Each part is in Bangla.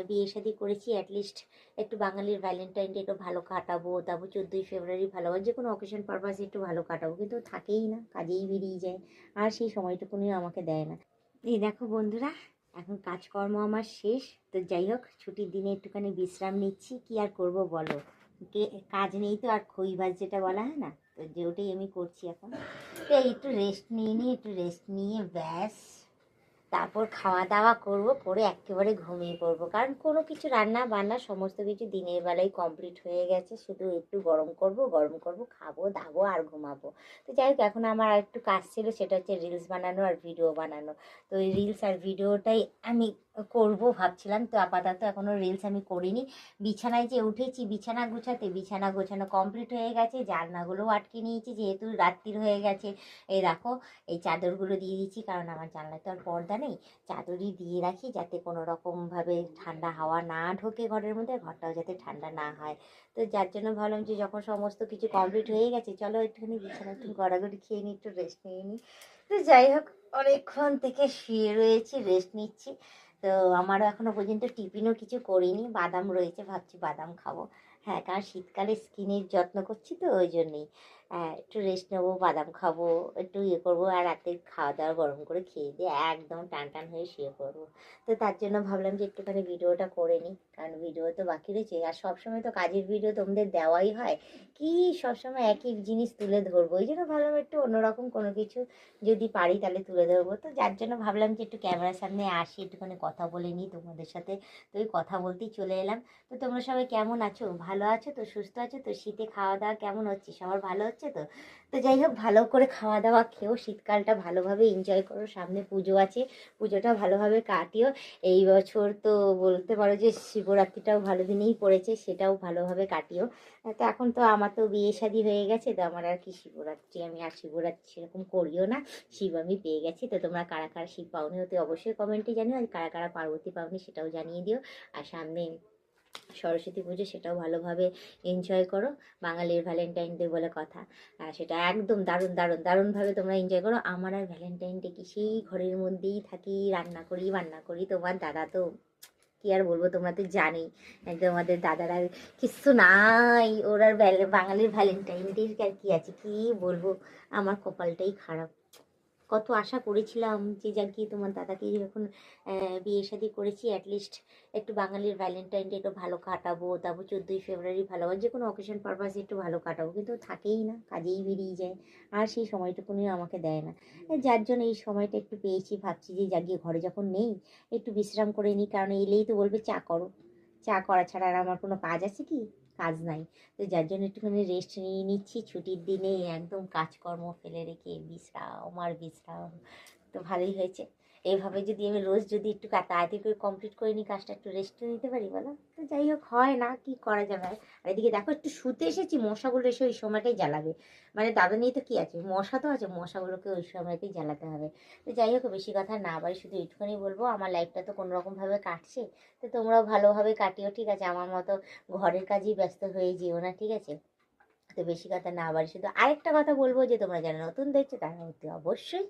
বিয়ে শাদী করেছি, অ্যাটলিস্ট একটু বাঙালির ভ্যালেন্টাইন ডে একটু ভালো কাটাবো, তারপর 14ই ফেব্রুয়ারি ভালো, যে কোনো অকেশন পারপাসে একটু ভালো কাটাবো, কিন্তু থাকেই না, কাজেই বেরিয়ে যায়, আর সেই সময়টুকুনিও আমাকে দেয় না। এই দেখো বন্ধুরা, এখন কাজকর্ম আমার শেষ, তো যাই হোক ছুটির দিনে একটুখানি বিশ্রাম নিচ্ছি, কি আর করব বলো, কাজ নেই তো আর খইবাজ যেটা বলা হয় না, তো যে ওটাই আমি করছি এখন। তো একটু রেস্ট নিয়ে একটু রেস্ট নিয়ে ব্যাস তারপর খাওয়া দাওয়া করব, করে একেবারে ঘুমিয়ে পড়বো, কারণ কোনো কিছু রান্না বান্না সমস্ত কিছু দিনের বেলায় কমপ্লিট হয়ে গেছে, শুধু একটু গরম করব খাবো দাবো আর ঘুমাবো। তো যাই হোক এখন আমার আর একটু কাজ ছিল, সেটা হচ্ছে রিলস বানানো আর ভিডিও বানানো। তো এই রিলস আর ভিডিওটাই আমি করব ভাবছিলাম, তো আপাতত এখনও রিলস আমি করিনি। বিছানায় যে উঠেছি বিছানা গুছাতে, বিছানা গোছানো কমপ্লিট হয়ে গেছে, জানলাগুলোও আটকে নিয়েছি যেহেতু রাত্রির হয়ে গেছে। এই দেখো এই চাদরগুলো দিয়ে দিচ্ছি, কারণ আমার জানলায় তো আর পর্দা নেই, চাদরই দিয়ে রাখি যাতে কোনো রকমভাবে ঠান্ডা হাওয়া না ঢোকে ঘরের মধ্যে, ঘরটাও যাতে ঠান্ডা না হয়। তো যার জন্য ভাবলাম যে যখন সমস্ত কিছু কমপ্লিট হয়ে গেছে, চলো একটুখানি বিছানা একটু গড়াগড়ি খেয়ে নিই, একটু রেস্ট নিয়ে নিই। তো যাই হোক অনেকক্ষণ থেকে শুয়ে রয়েছি, রেস্ট নিচ্ছি। তো আমারও এখনো পর্যন্ত টিফিনও কিছু করিনি, বাদাম রয়েছে, ভাবছি বাদাম খাবো। হ্যাঁ, কারণ শীতকালে স্কিনের যত্ন করছি তো ওই জন্যেই। হ্যাঁ, একটু রেস্ট নেবো, বাদাম খাবো, একটু ইয়ে করবো, আর রাতে খাওয়া দাওয়া গরম করে খেয়ে দিয়ে একদম টান টান হয়ে শুয়ে পড়বো। তো তার জন্য ভাবলাম যে একটুখানি ভিডিওটা করে নিই, কারণ ভিডিও তো বাকি রয়েছে, আর সবসময় তো কাজের ভিডিও তোমাদের দেওয়াই হয়, কি সবসময় একই জিনিস তুলে ধরবো, ওই জন্য ভাবলাম একটু অন্যরকম কোনো কিছু যদি পারি তাহলে তুলে ধরবো। তো যার জন্য ভাবলাম যে একটু ক্যামেরার সামনে আসি, একটুখানি কথা বলে নিই তোমাদের সাথে। তো ওই কথা বলতেই চলে এলাম। তো তোমরা সবাই কেমন আছো, ভালো আছো তো, সুস্থ আছো তো, শীতে খাওয়া দাওয়া কেমন হচ্ছে, সবার ভালো হচ্ছে তো? তো যাই হোক ভালো করে খাওয়া দাওয়া খেয়েও শীতকালটা ভালোভাবে এনজয় করো, সামনে পুজো আছে, পুজোটা ভালোভাবে কাটিও। এই বছর তো বলতে পারো যে শিবরাত্রিটাও ভালো দিনেই পড়েছে, সেটাও ভালোভাবে কাটিও। তো এখন তো আমার তো বিয়ে শাদী হয়ে গেছে, তো আমার আর কি শিবরাত্রি, আমি আর শিবরাত্রি সেরকম করিও না, শিব আমি পেয়ে গেছি। তো তোমরা কারা কারা শিব পাওনি হতে অবশ্যই কমেন্টে জানিও, আর কারা কারা পার্বতী পাওনি সেটাও জানিয়ে দিও। আর সামনে সরস্বতী পুজো, সেটাও ভালোভাবে এনজয় করো, বাঙালির ভ্যালেন্টাইন ডে বলে কথা, আর সেটা একদম দারুণ দারুণ দারুণভাবে তোমরা এনজয় করো। আমার আর ভ্যালেন্টাইন ডে কি সেই ঘরের মধ্যেই থাকি, রান্না করি বান্না করি, তোমার দাদা তো কি আর বলবো, তোমরা তো জানোই একদম আমাদের দাদার আর কিচ্ছু নাই, ওর আর বাঙালির ভ্যালেন্টাইন ডে আর কি আছে, কি বলবো, আমার কপালটাই খারাপ। কত আশা করেছিলাম যে যাকে তোমার দাদাকে যখন বিয়ে শাদী করেছি, অ্যাটলিস্ট একটু বাঙালির ভ্যালেন্টাইন ডে একটু ভালো কাটাবো, তারপর 14ই ফেব্রুয়ারি ভালো, যে কোনো অকেশন পারপাসে একটু ভালো কাটাবো, কিন্তু থাকেই না, কাজেই বেরিয়ে যায়, আর সেই সময়টুকুনিও আমাকে দেয় না। যার জন্য এই সময়টা একটু পেয়েছি, ভাবছি যে জাগিয়ে ঘরে যখন নেই একটু বিশ্রাম করে নিই, কারণ এলেই তো বলবে চা করো, চা করা ছাড়া আর আমার কোনো কাজ আছে কি, কাজ নাই। তো যার জন্য একটুখানি রেস্ট নিয়ে নিচ্ছি ছুটির দিনে, একদম কাজকর্ম ফেলে রেখে বিশ্রাম আর বিশ্রাম। তো ভালোই হয়েছে, এইভাবে যদি আমি রোজ যদি একটু তাড়াতাড়ি করে কমপ্লিট করে নিই কাজটা, একটু রেস্ট নিতে পারি বলো। তো যাই হোক হয় না, কি করা যাবে। আর এদিকে দেখো একটু শুতে এসেছি, মশাগুলো এসে ওই সময়টাই জ্বালাবে, মানে দাদা নিয়ে তো কি আছে, মশা তো আছে, মশাগুলোকে ওই সময়তেই জ্বালাতে হবে। তো যাই হোক বেশি কথা না বাড়ি, শুধু এইটুখানি বলবো, আমার লাইফটা তো কোনোরকমভাবে কাটছে, তো তোমরাও ভালোভাবে কাটিও, ঠিক আছে, আমার মতো ঘরের কাজেই ব্যস্ত হয়ে যেও না, ঠিক আছে। তো বেশি কথা না বাড়ি, শুধু আরেকটা কথা বলবো যে তোমরা যারা নতুন দেখছো তারা অতি অবশ্যই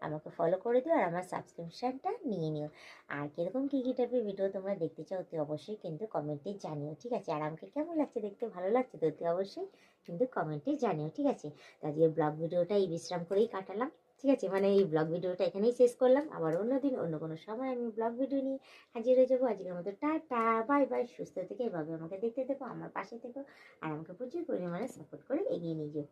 আমাকে ফলো করে দিও, আর আমার সাবস্ক্রিপশানটা নিয়ে নিও। আর কীরকম কী কী টাইপের ভিডিও তোমরা দেখতে চাও অতি অবশ্যই কিন্তু কমেন্টে জানিও, ঠিক আছে। আর আমাকে কেমন লাগছে দেখতে, ভালো লাগছে তো অতি অবশ্যই কিন্তু কমেন্টে জানিও, ঠিক আছে। তা দিয়ে ব্লগ ভিডিওটা এই বিশ্রাম করেই কাটালাম, ঠিক আছে, মানে এই ব্লগ ভিডিওটা এখানেই শেষ করলাম, আবার অন্যদিন অন্য কোনো সময় আমি ব্লগ ভিডিও নিয়ে হাজির হয়ে যাবো। আজকের মতো টাটা বাই বাই, সুস্থ থেকে এভাবে আমাকে দেখতে থেকো, আমার পাশে থেকো, আর আমাকে প্রচুর পরিমাণে সাপোর্ট করে এগিয়ে নিয়ে যাও।